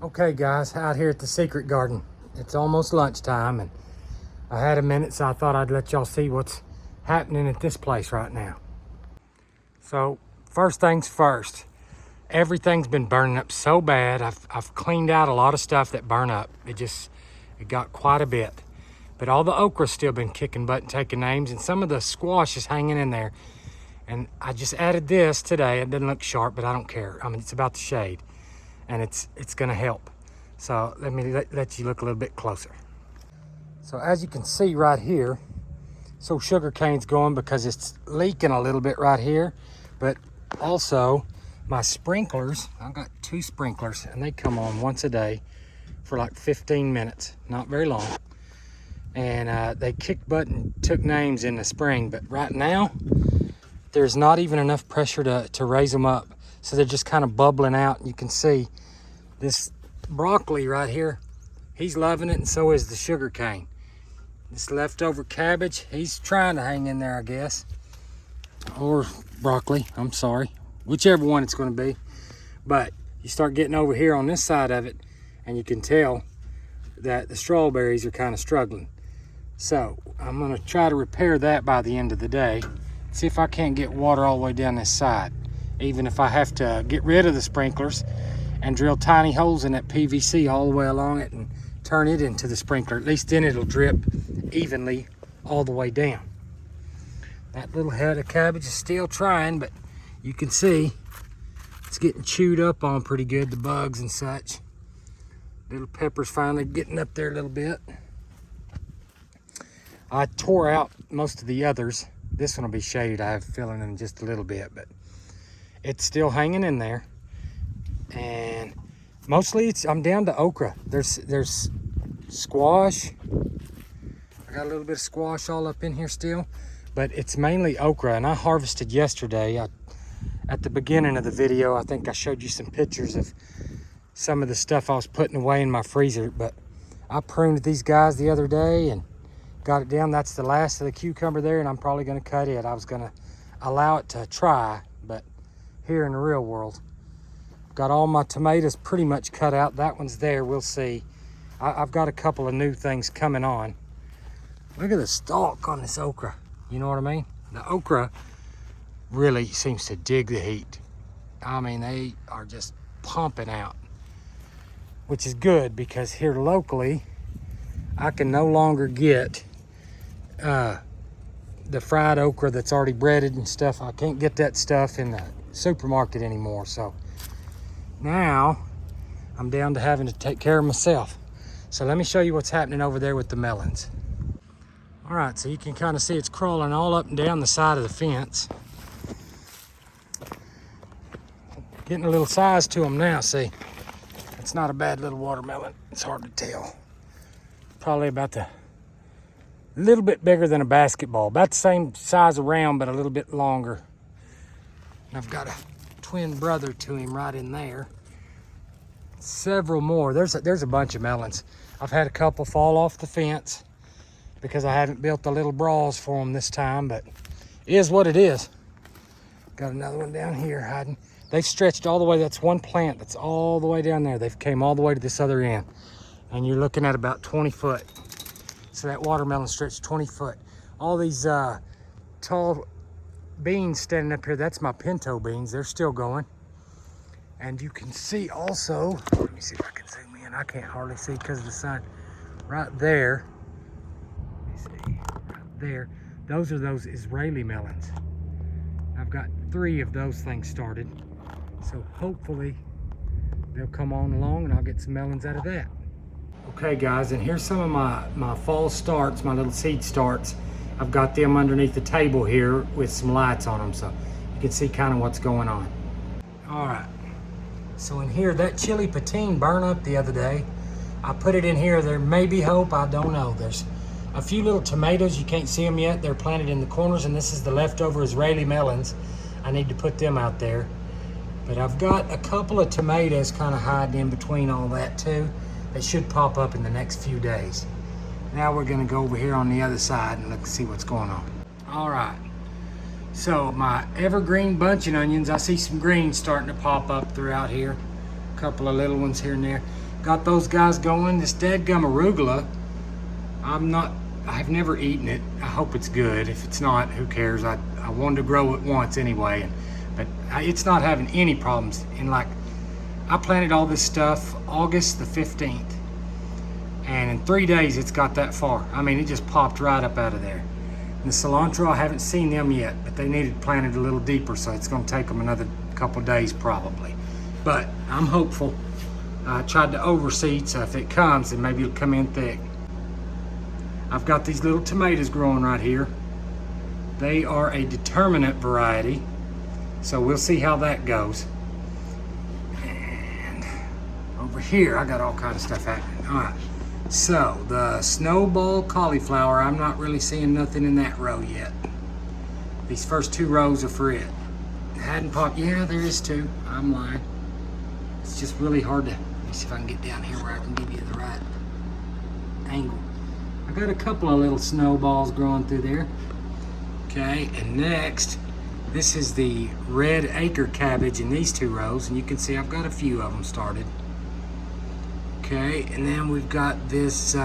Okay guys, out here at the Secret Garden. It's almost lunchtime and I had a minute, so I thought I'd let y'all see what's happening at this place right now. So first things first, everything's been burning up so bad. I've cleaned out a lot of stuff that burned up. It got quite a bit. But all the okra's still been kicking butt and taking names, and some of the squash is hanging in there. And I just added this today. It doesn't look sharp, but I don't care. I mean, it's about the shade. And it's gonna help. So let me let you look a little bit closer. So as you can see right here, so sugar cane's going because it's leaking a little bit right here, but also my sprinklers, I've got 2 sprinklers and they come on once a day for like 15 minutes, not very long. And they kicked butt and took names in the spring, but right now, there's not even enough pressure to raise them up. So they're just kind of bubbling out. You can see this broccoli right here. He's loving it, and so is the sugar cane. This leftover cabbage, he's trying to hang in there, I guess. Or broccoli, I'm sorry. Whichever one it's gonna be. But you start getting over here on this side of it, and you can tell that the strawberries are kind of struggling. So I'm gonna try to repair that by the end of the day. See if I can't get water all the way down this side. Even if I have to get rid of the sprinklers and drill tiny holes in that PVC all the way along it and turn it into the sprinkler. At least then it'll drip evenly all the way down. That little head of cabbage is still trying, but you can see it's getting chewed up on pretty good, the bugs and such. Little pepper's finally getting up there a little bit. I tore out most of the others. This one will be shaded, I have a feeling, in just a little bit, but it's still hanging in there. And mostly I'm down to okra. There's squash. I got a little bit of squash all up in here still, but it's mainly okra. And I harvested yesterday. At the beginning of the video, I think I showed you some pictures of some of the stuff I was putting away in my freezer, but I pruned these guys the other day and got it down. That's the last of the cucumber there, and I'm probably gonna cut it. I was gonna allow it to try, but here in the real world, got all my tomatoes pretty much cut out. That one's there, we'll see. I've got a couple of new things coming on. Look at the stalk on this okra, you know what I mean? The okra really seems to dig the heat. I mean, they are just pumping out, which is good because here locally, I can no longer get the fried okra that's already breaded and stuff. I can't get that stuff in the supermarket anymore. So now I'm down to having to take care of myself. So let me show you what's happening over there with the melons. All right, so you can kind of see it's crawling all up and down the side of the fence. Getting a little size to them now, see. It's not a bad little watermelon. It's hard to tell. Probably about a little bit bigger than a basketball. About the same size around, but a little bit longer. And I've got a twin brother to him right in there. Several more. There's a bunch of melons. I've had a couple fall off the fence because I haven't built the little bras for them this time, but it is what it is. Got another one down here hiding. They've stretched all the way. That's one plant that's all the way down there. They've came all the way to this other end. And you're looking at about 20 foot. So that watermelon stretched 20 foot. All these tall beans standing up here, that's my pinto beans. They're still going. And you can see also, let me see if I can zoom in. I can't hardly see because of the sun. Right there, let me see, right there, those are those Israeli melons. I've got 3 of those things started. So hopefully they'll come on along and I'll get some melons out of that. Okay guys, and here's some of my fall starts, my little seed starts. I've got them underneath the table here with some lights on them so you can see kind of what's going on. All right, so in here, that chili patine burned up the other day. I put it in here. There may be hope, I don't know. There's a few little tomatoes, you can't see them yet. They're planted in the corners, and this is the leftover Israeli melons. I need to put them out there. But I've got a couple of tomatoes kind of hiding in between all that too. They should pop up in the next few days. Now we're gonna go over here on the other side and look, see what's going on. All right, so my evergreen bunching onions, I see some greens starting to pop up throughout here. A couple of little ones here and there. got those guys going. This dadgum arugula, I've never eaten it. I hope it's good. If it's not, who cares? I wanted to grow it once anyway, but it's not having any problems. And like, I planted all this stuff August the 15th, and in 3 days it's got that far. I mean, it just popped right up out of there. And the cilantro, I haven't seen them yet, but they needed planted a little deeper, so it's going to take them another couple days probably. But I'm hopeful. I tried to overseed, so if it comes, then maybe it'll come in thick. I've got these little tomatoes growing right here. They are a determinate variety, so we'll see how that goes. And over here, I got all kinds of stuff happening. All right, so the snowball cauliflower, I'm not really seeing nothing in that row yet. These first 2 rows are for it. Hadn't popped. Yeah, there is 2. I'm lying. It's just really hard to. Let me see if I can get down here where I can give you the right angle. I got a couple of little snowballs growing through there. Okay, and next, this is the red acre cabbage in these 2 rows, and you can see I've got a few of them started. Okay, and then we've got this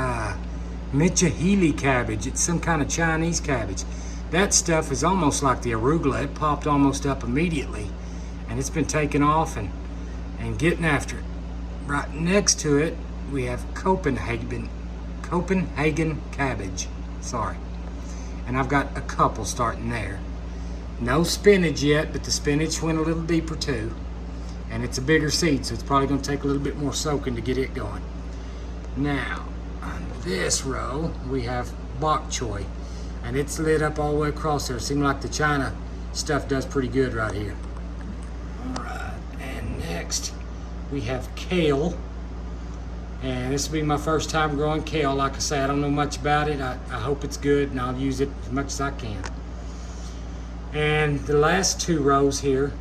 Michihili cabbage. It's some kind of Chinese cabbage. That stuff is almost like the arugula. It popped almost up immediately, and it's been taking off and getting after it. Right next to it, we have Copenhagen cabbage. Sorry. And I've got a couple starting there. No spinach yet, but the spinach went a little deeper too. And it's a bigger seed, so it's probably going to take a little bit more soaking to get it going. Now, on this row, we have bok choy. And it's lit up all the way across there. It seems like the China stuff does pretty good right here. All right, and next we have kale. And this will be my first time growing kale. Like I say, I don't know much about it. I hope it's good, and I'll use it as much as I can. And the last 2 rows here,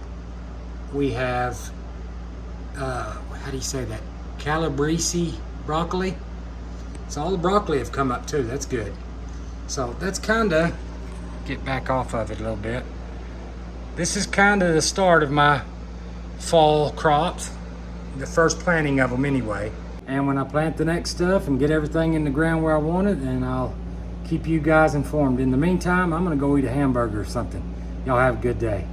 we have, how do you say that? Calabrese broccoli. So all the broccoli have come up too. That's good. So that's kind of, get back off of it a little bit. This is kind of the start of my fall crops. The first planting of them anyway. And when I plant the next stuff and get everything in the ground where I want it, then I'll keep you guys informed. In the meantime, I'm gonna go eat a hamburger or something. Y'all have a good day.